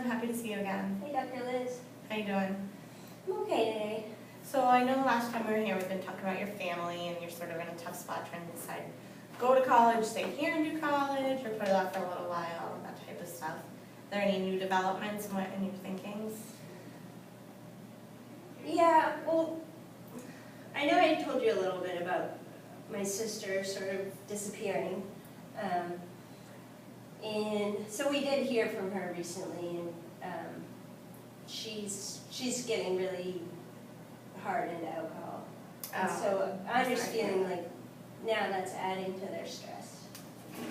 happy to see you again. Hey, Dr. Liz. How you doing? I'm okay today. So I know last time we were here, we've been talking about your family, and you're sort of in a tough spot trying to decide, go to college, stay here and do college, or put it off for a little while, that type of stuff. Are there any new developments in your thinkings? Yeah, well, I know I told you a little bit about my sister sort of disappearing. And so we did hear from her recently, and she's getting really hard into alcohol. And so I'm just feeling like now that's adding to their stress.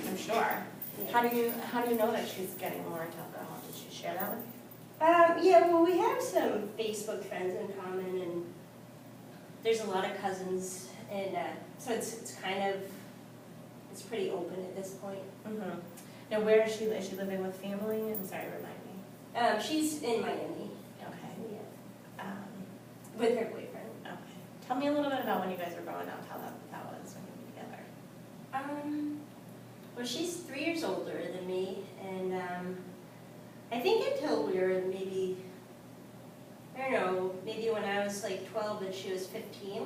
I'm sure. Yeah. How do you know that she's getting more into alcohol? Did she share that with you? Yeah, well, we have some Facebook friends in common, and there's a lot of cousins, and so it's pretty open at this point. Mm-hmm. Now, where is she? Is she living with family? I'm sorry, remind me. She's in Miami. Okay. Yeah. With her boyfriend. Okay. Tell me a little bit about when you guys were growing up, how that was when you were together. Well, she's 3 years older than me, and I think until we were maybe, I don't know, maybe when I was like 12 and she was 15,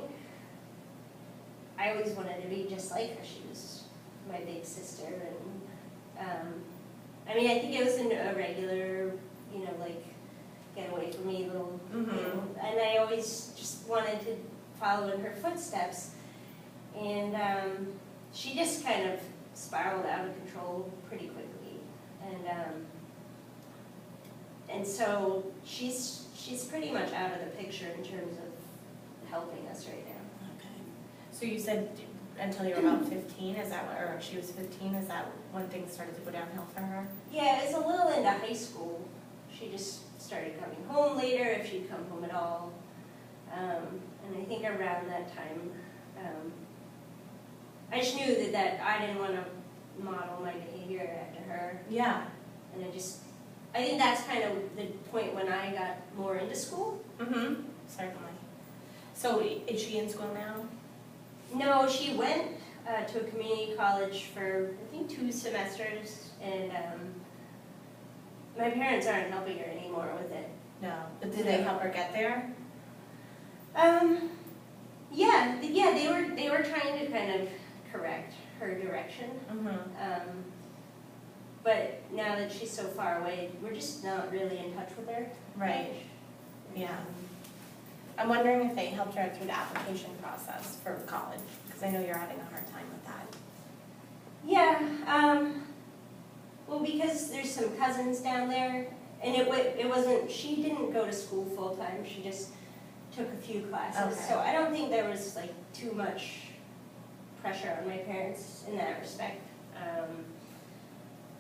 I always wanted to be just like her. She was my big sister, and I mean, I think it was a regular, like, get away from me little, Mm-hmm. And I always just wanted to follow in her footsteps, and she just kind of spiraled out of control pretty quickly, and so she's pretty much out of the picture in terms of helping us right now. Okay. So you said until you were about 15, is that, or she was 15, is that when things started to go downhill for her? Yeah, it's a little into high school. She just started coming home later, if she'd come home at all. And I think around that time, I just knew that I didn't want to model my behavior after her. Yeah. And I think that's kind of the point when I got more into school. Mm-hmm. Certainly. So is she in school now? No, she went to a community college for, I think, 2 semesters, and my parents aren't helping her anymore with it. No. But did they help her get there? Yeah, they were trying to kind of correct her direction. Mm-hmm. But now that she's so far away, we're just not really in touch with her. Right. Yeah. I'm wondering if they helped her through the application process for college, because I know you're having a hard time with that. Yeah. Well, because there's some cousins down there, and it wasn't. She didn't go to school full time. She just took a few classes. Okay. So I don't think there was like too much pressure on my parents in that respect.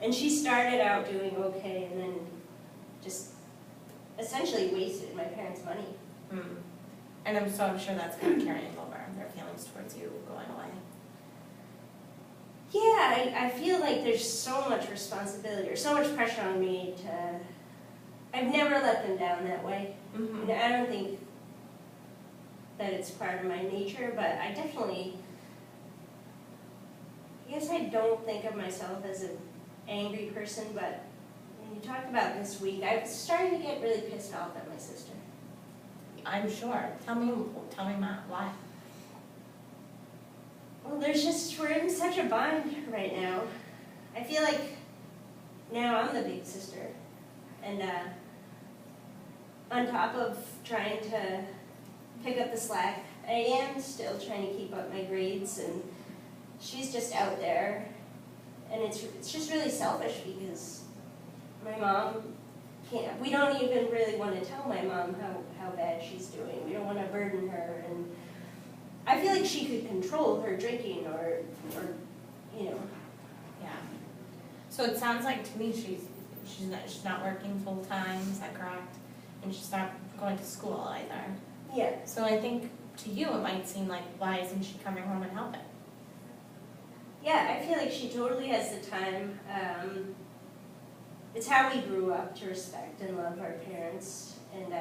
And she started out doing okay, and then just essentially wasted my parents' money. Mm. And I'm sure that's kind of carrying over, their feelings towards you going away. Yeah, I feel like there's so much responsibility or so much pressure on me to. I've never let them down that way. Mm-hmm. And I don't think that it's part of my nature, but I guess I don't think of myself as an angry person, but when you talk about this week, I'm starting to get really pissed off at my sister. I'm sure. Tell me, Matt, why? Well, we're in such a bind right now. I feel like now I'm the big sister, and on top of trying to pick up the slack, I am still trying to keep up my grades, and she's just out there, and it's just really selfish because my mom can't. We don't even really want to tell my mom how bad she's doing. We don't want to burden her, and I feel like she could control her drinking, or Yeah. So it sounds like to me she's not working full time. Is that correct? And she's not going to school either. Yeah. So I think to you it might seem like, why isn't she coming home and helping? Yeah, I feel like she totally has the time. It's how we grew up to respect and love our parents, and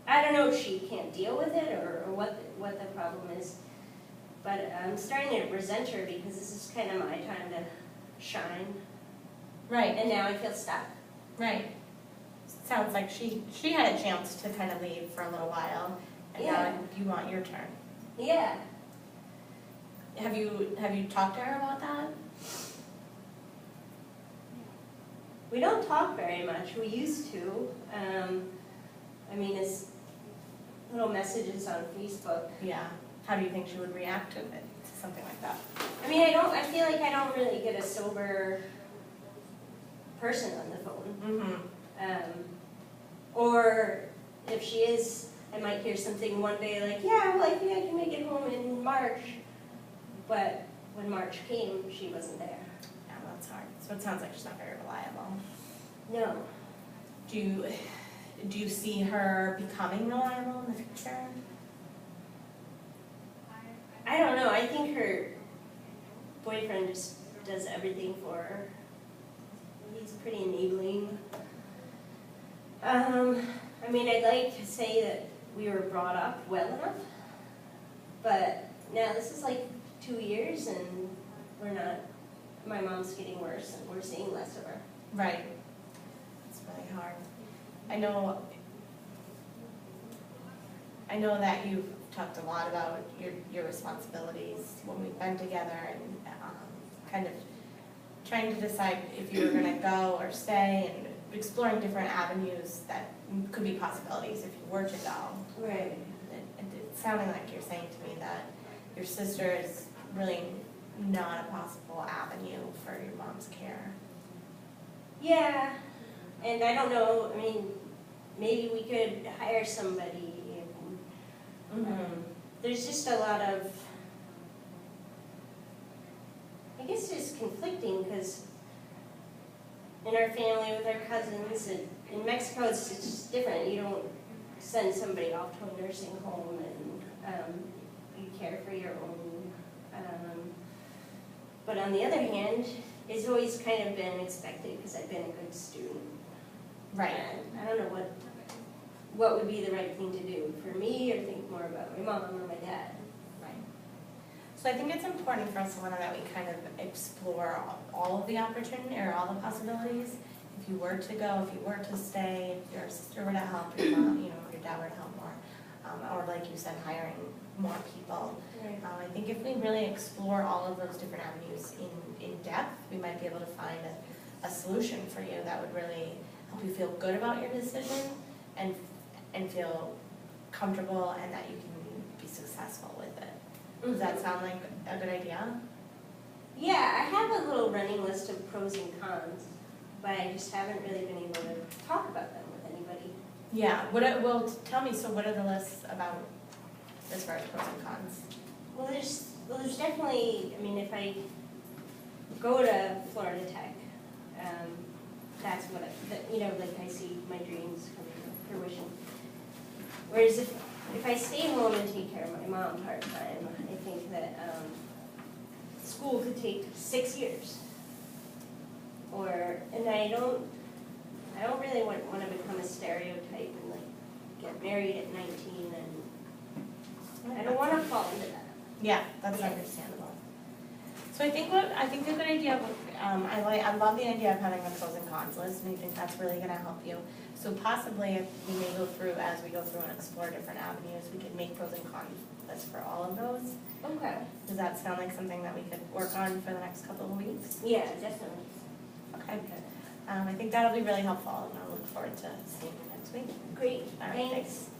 I don't know if she can't deal with it or what the problem is, but I'm starting to resent her because this is kind of my time to shine. Right. And now I feel stuck. Right. sounds like she had a chance to kind of leave for a little while, and Yeah. now you want your turn. Yeah. Have you talked to her about that? We don't talk very much. We used to. I mean, it's little messages on Facebook. Yeah. How do you think she would react to it, to something like that? I mean, I feel like I don't really get a sober person on the phone. Mm-hmm. Or if she is, I might hear something one day like, yeah, well, I think I can make it home in March. But when March came, she wasn't there. Yeah, that's hard. So it sounds like she's not very reliable. No. Do you see her becoming reliable in the future? I don't know. I think her boyfriend just does everything for her. He's pretty enabling. I mean, I'd like to say that we were brought up well enough, but now this is like 2 years and we're not, my mom's getting worse and we're seeing less of her. Right. It's really hard. I know that you've talked a lot about your responsibilities when we've been together and kind of trying to decide if you were going to go or stay and exploring different avenues that could be possibilities if you were to go. Right. It's sounding like you're saying to me that your sister is really not a possible avenue for your mom's care. Yeah, and I don't know, I mean, maybe we could hire somebody. There's just a lot of, I guess it's conflicting because in our family with our cousins, and in Mexico it's just different. You don't send somebody off to a nursing home and you care for your own. But on the other hand, it's always kind of been expected because I've been a good student. Right. And I don't know what would be the right thing to do for me, or think more about my mom or my dad. Right. So I think it's important for us, Elena, that we kind of explore all of the opportunity or all the possibilities. If you were to go, if you were to stay, if your sister were to help, your mom, your dad were to help more, or like you said, hiring more people. Right. I think if we really explore all of those different avenues in depth, we might be able to find a solution for you that would really help you feel good about your decision and feel comfortable and that you can be successful with it. Does that sound like a good idea? Yeah, I have a little running list of pros and cons, but I just haven't really been able to talk about them with anybody. Yeah, tell me, so what are the lists about as far as pros and cons? Well, there's definitely, I mean, if I go to Florida Tech, that's what like I see my dreams coming to fruition. Whereas if I stay home and take care of my mom part-time, I think that school could take 6 years. And I don't really want to become a stereotype and like get married at 19, and I don't want to fall into that. Yeah, that's understandable. So I think a good idea, I love the idea of having a pros and cons list, and I think that's really gonna help you. So possibly if we may go through, as we go through and explore different avenues, we could make pros and cons lists for all of those. Okay. Does that sound like something that we could work on for the next couple of weeks? Yeah, definitely. Okay. I think that'll be really helpful, and I'll look forward to seeing you next week. Great, All right, thanks.